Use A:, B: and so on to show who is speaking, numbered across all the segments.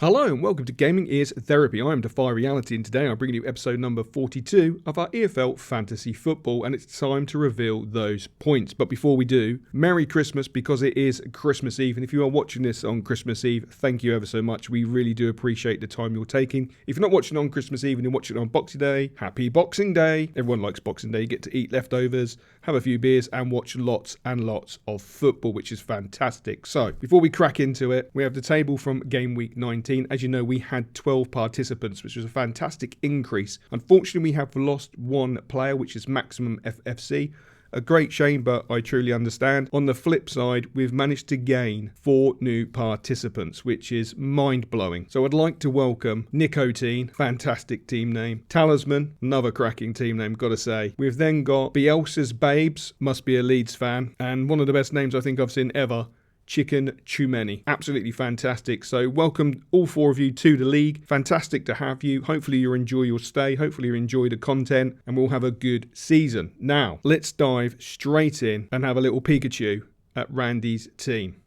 A: Hello and welcome to Gaming is Therapy. I am DEFY Reality and today I'm bringing you episode number 42 of our EFL Fantasy Football, and it's time to reveal those points. But before we do, Merry Christmas, because it is Christmas Eve, and if you are watching this on Christmas Eve, thank you ever so much. We really do appreciate the time you're taking. If you're not watching on Christmas Eve and you're watching on Boxing Day, happy Boxing Day. Everyone likes Boxing Day. You get to eat leftovers, have a few beers and watch lots and lots of football, which is fantastic. So before we crack into it, we have the table from game week 19. As you know, we had 12 participants, which was a fantastic increase. Unfortunately, we have lost one player, which is Maximum FFC. A great shame, but I truly understand. On the flip side, we've managed to gain 4 new participants, which is mind-blowing. So I'd like to welcome Nicotine, fantastic team name. Talisman, another cracking team name, gotta say. We've then got Bielsa's Babes, must be a Leeds fan, and one of the best names I think I've seen ever, Chicken Chumeni. Absolutely fantastic. So welcome all 4 of you to the league. Fantastic to have you. Hopefully you enjoy your stay. Hopefully you enjoy the content and we'll have a good season. Now, let's dive straight in and have a little Pikachu at Randy's team.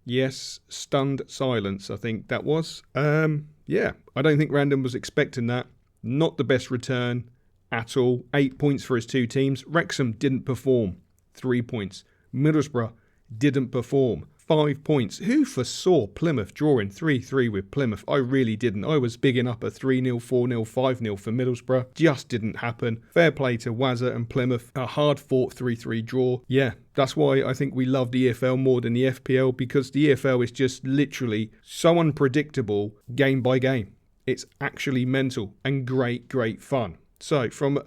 A: Yes, stunned silence, I think that was. Yeah, I don't think Random was expecting that. Not the best return at all. 8 points for his 2 teams. Wrexham didn't perform. 3 points. Middlesbrough didn't perform. 5 points. Who foresaw Plymouth drawing 3-3 with Plymouth? I really didn't. I was bigging up a 3-0, 4-0, 5-0 for Middlesbrough. Just didn't happen. Fair play to Wazza and Plymouth. A hard-fought 3-3 draw. Yeah, that's why I think we love the EFL more than the FPL, because the EFL is just literally so unpredictable game by game. It's actually mental and great fun. So, from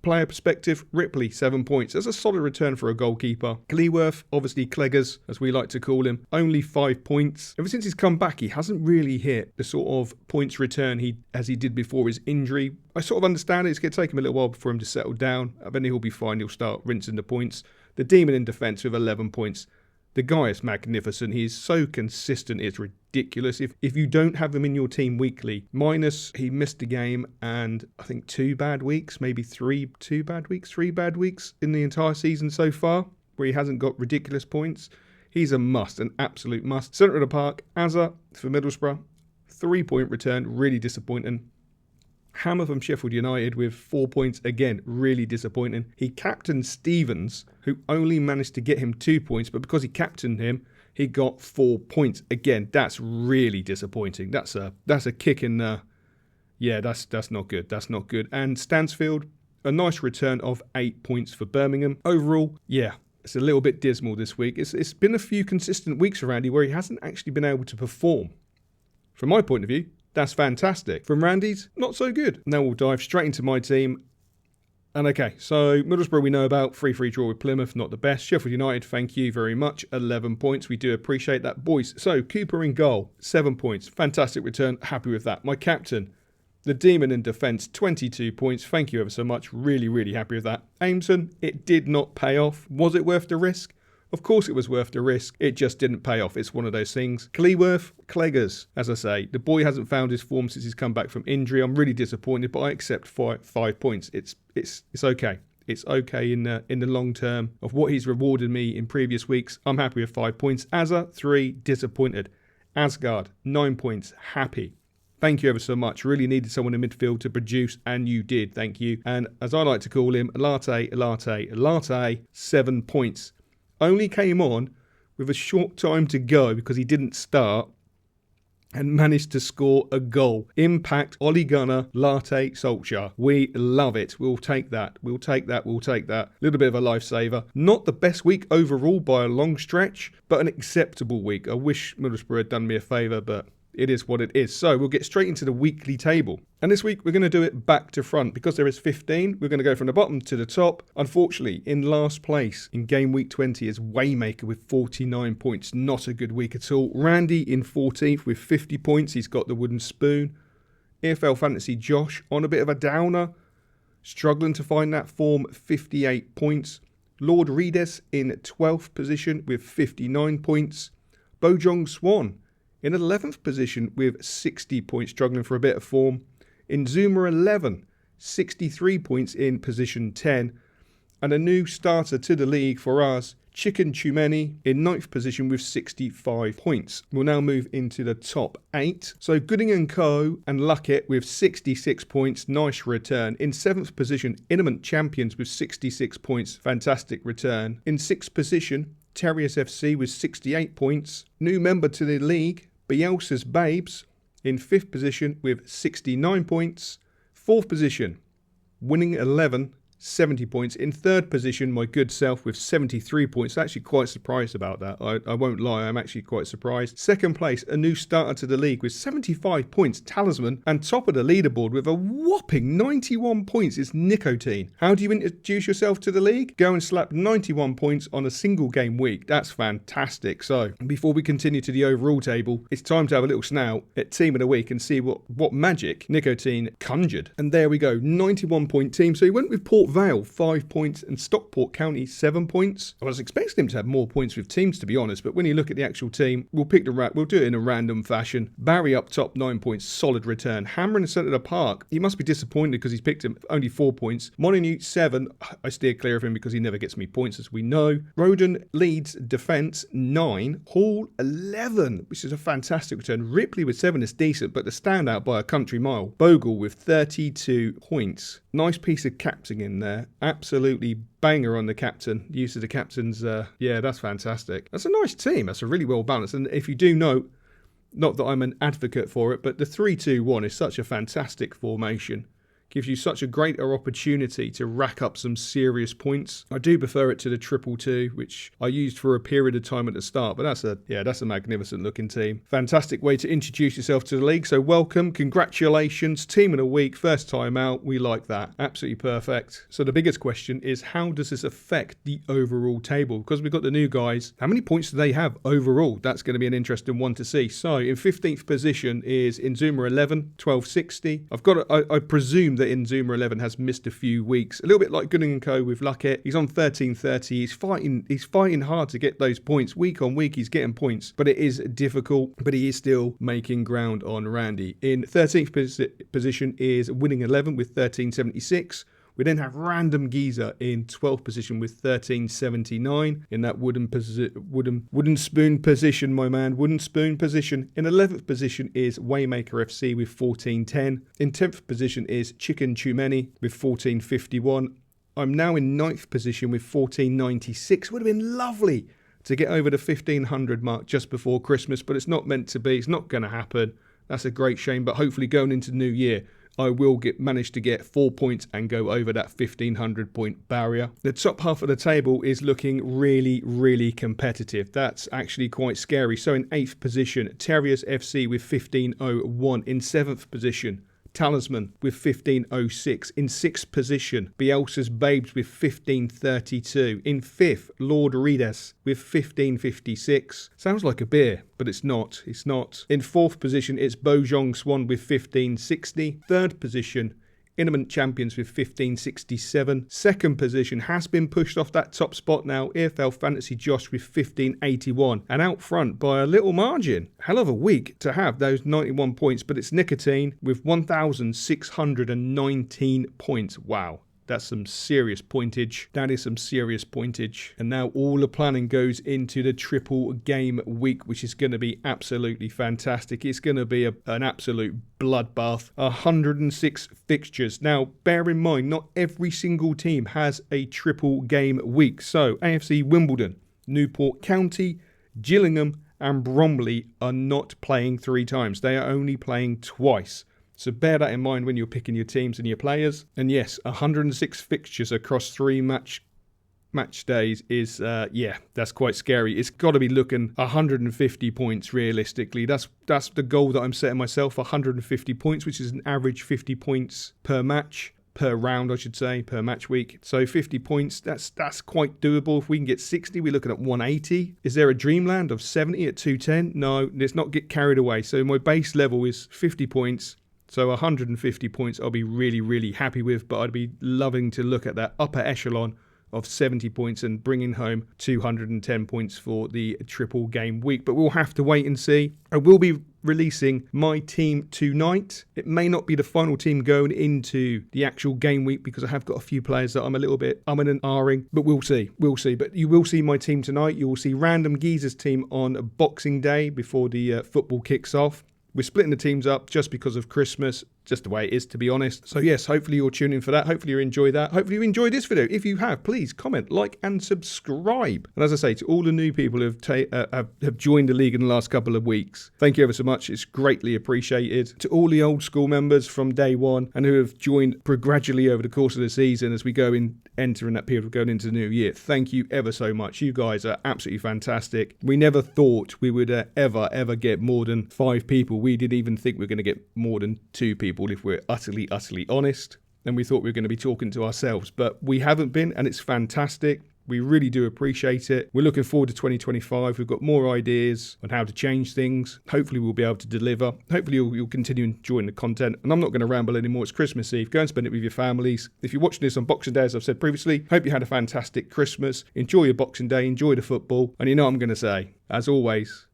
A: player perspective, Ripley, 7 points. That's a solid return for a goalkeeper. Cleworth, obviously Cleggers, as we like to call him, only 5 points. Ever since he's come back, he hasn't really hit the sort of points return as he did before his injury. I sort of understand it. It's going to take him a little while for him to settle down. Then he'll be fine. He'll start rinsing the points. The Demon in defence with 11 points. The guy is magnificent. He is so consistent, it's ridiculous. If you don't have him in your team weekly, minus he missed a game and I think 2 bad weeks, maybe 3 bad weeks in the entire season so far, where he hasn't got ridiculous points. He's a must, an absolute must. Centre of the park, Azza for Middlesbrough, 3-point return, really disappointing. Hammer from Sheffield United with 4 points, again, really disappointing. He captained Stevens, who only managed to get him 2 points, but because he captained him, he got 4 points. Again, that's really disappointing. That's a kick in the... Yeah, that's not good. That's not good. And Stansfield, a nice return of 8 points for Birmingham. Overall, yeah, it's a little bit dismal this week. It's been a few consistent weeks around here where he hasn't actually been able to perform. From my point of view, that's fantastic. From Randy's, not so good. Now we'll dive straight into my team. And okay, so Middlesbrough we know about. 3-3 draw with Plymouth, not the best. Sheffield United, thank you very much. 11 points. We do appreciate that, boys. So Cooper in goal, 7 points. Fantastic return. Happy with that. My captain, the Demon in defence, 22 points. Thank you ever so much. Really happy with that. Aimson, it did not pay off. Was it worth the risk? Of course it was worth the risk. It just didn't pay off. It's one of those things. Cleworth, Cleggers, as I say. The boy hasn't found his form since he's come back from injury. I'm really disappointed, but I accept 5 points. It's okay. It's okay in the long term of what he's rewarded me in previous weeks. I'm happy with 5 points. Azza, 3, disappointed. Asgard, 9 points, happy. Thank you ever so much. Really needed someone in midfield to produce, and you did. Thank you. And as I like to call him, Latte, 7 points. Only came on with a short time to go because he didn't start and managed to score a goal. Impact, Ollie Gunner, Latte, Solskjaer. We love it. We'll take that. We'll take that. A little bit of a lifesaver. Not the best week overall by a long stretch, but an acceptable week. I wish Middlesbrough had done me a favour, but it is what it is. So we'll get straight into the weekly table. And this week we're going to do it back to front. Because there is 15, we're going to go from the bottom to the top. Unfortunately, in last place in game week 20 is Waymaker with 49 points. Not a good week at all. Randy in 14th with 50 points. He's got the wooden spoon. EFL Fantasy Josh on a bit of a downer. Struggling to find that form, 58 points. Lord Redes in 12th position with 59 points. Bojong Swan in 11th position with 60 points, struggling for a bit of form. In Zuma 11, 63 points in position 10. And a new starter to the league for us, Chicken Too Many in 9th position with 65 points. We'll now move into the top 8. So Gooding & Co. and Luckett with 66 points. Nice return. In 7th position, Intimate Champions with 66 points. Fantastic return. In 6th position, Terriers FC with 68 points. New member to the league, Bielsa's Babes in 5th position with 69 points. 4th position, Winning 11, 70 points. In 3rd position, my good self with 73 points. Actually quite surprised about that. I won't lie, I'm actually quite surprised. 2nd place, a new starter to the league with 75 points, Talisman. And top of the leaderboard with a whopping 91 points is Nicotine. How do you introduce yourself to the league? Go and slap 91 points on a single game week. That's fantastic. So before we continue to the overall table, it's time to have a little snout at team of the week and see what magic Nicotine conjured. And there we go, 91 point team. So he went with Port Vale 5 points and Stockport County 7 points. I was expecting him to have more points with teams, to be honest, but when you look at the actual team, we'll do it in a random fashion. Barry up top 9 points, solid return. Hammer in the centre of the park, he must be disappointed because he's picked him only 4 points. Molyneux 7, I steer clear of him because he never gets me points, as we know. Roden leads defence 9, Hall 11, which is a fantastic return. Ripley with 7 is decent, but the standout by a country mile. Bogle with 32 points. Nice piece of captain in there. Absolutely banger on the captain. Use of the captain's, yeah, that's fantastic. That's a nice team. That's a really well balanced. And if you do note, not that I'm an advocate for it, but the 3-2-1 is such a fantastic formation. Gives you such a greater opportunity to rack up some serious points. I do prefer it to the 2-2-2, which I used for a period of time at the start, but that's a magnificent looking team. Fantastic way to introduce yourself to the league. So welcome, congratulations, team of the week, first time out. We like that. Absolutely perfect. So the biggest question is, how does this affect the overall table? Because we've got the new guys. How many points do they have overall? That's going to be an interesting one to see. So in 15th position is Inzuma 11, 1260. I presume that Inzuma 11 has missed a few weeks, a little bit like Gooding & Co. with Luckett. He's on 1330. He's fighting hard to get those points. Week on week he's getting points, but it is difficult, but he is still making ground on Randy. In 13th position is Winning 11 with 1376. We then have RandomGeezar in 12th position with 1379 in that wooden spoon position, my man, wooden spoon position. In 11th position is Waymaker FC with 1410. In 10th position is Chicken Too Many with 1451. I'm now in 9th position with 1496. Would have been lovely to get over the 1500 mark just before Christmas, but it's not meant to be. It's not going to happen. That's a great shame, but hopefully going into New Year, I will manage to get 4 points and go over that 1500 point barrier. The top half of the table is looking really, really competitive. That's actually quite scary. So in 8th position, Terriers FC with 1501. In 7th position, Talisman with 1506. In 6th position, Bielsa's Babes with 1532. In 5th, Lord Redes with 1556. Sounds like a beer, but it's not. It's not. In 4th position, it's Bojong Swan with 1560. 3rd position, Intimate Champions with 1567. 2nd position has been pushed off that top spot now. EFL Fantasy Josh with 1581. And out front by a little margin. Hell of a week to have those 91 points, but it's Nicotine with 1,619 points. Wow. That's some serious pointage. That is some serious pointage. And now all the planning goes into the triple game week, which is going to be absolutely fantastic. It's going to be an absolute bloodbath. 106 fixtures. Now, bear in mind, not every single team has a triple game week. So, AFC Wimbledon, Newport County, Gillingham, and Bromley are not playing 3 times. They are only playing twice. So bear that in mind when you're picking your teams and your players. And yes, 106 fixtures across 3 match days is, that's quite scary. It's got to be looking 150 points realistically. That's the goal that I'm setting myself, 150 points, which is an average 50 points per match. Per round, I should say, per match week. So 50 points, that's quite doable. If we can get 60, we're looking at 180. Is there a dreamland of 70 at 210? No, let's not get carried away. So my base level is 50 points. So 150 points I'll be really, really happy with, but I'd be loving to look at that upper echelon of 70 points and bringing home 210 points for the triple game week. But we'll have to wait and see. I will be releasing my team tonight. It may not be the final team going into the actual game week because I have got a few players that I'm a little bit umming and ahhing, but we'll see. But you will see my team tonight. You will see RandomGeezar's team on Boxing Day before the football kicks off. We're splitting the teams up just because of Christmas, just the way it is, to be honest. So yes, hopefully you're tuning for that. Hopefully you enjoy that. Hopefully you enjoy this video. If you have, please comment, like, and subscribe. And as I say, to all the new people who have joined the league in the last couple of weeks, thank you ever so much. It's greatly appreciated. To all the old school members from day one and who have joined gradually over the course of the season as we go in, entering that period of going into the new year, thank you ever so much. You guys are absolutely fantastic. We never thought we would ever get more than 5 people. We didn't even think we were going to get more than 2 people if we're utterly honest. And we thought we were going to be talking to ourselves, but we haven't been, and it's fantastic. We really do appreciate it. We're looking forward to 2025. We've got more ideas on how to change things. Hopefully we'll be able to deliver. Hopefully you'll continue enjoying the content. And I'm not going to ramble anymore. It's Christmas Eve. Go and spend it with your families. If you're watching this on Boxing Day, as I've said previously, hope you had a fantastic Christmas. Enjoy your Boxing Day. Enjoy the football. And you know what I'm going to say. As always,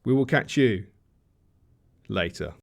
A: we will catch you later.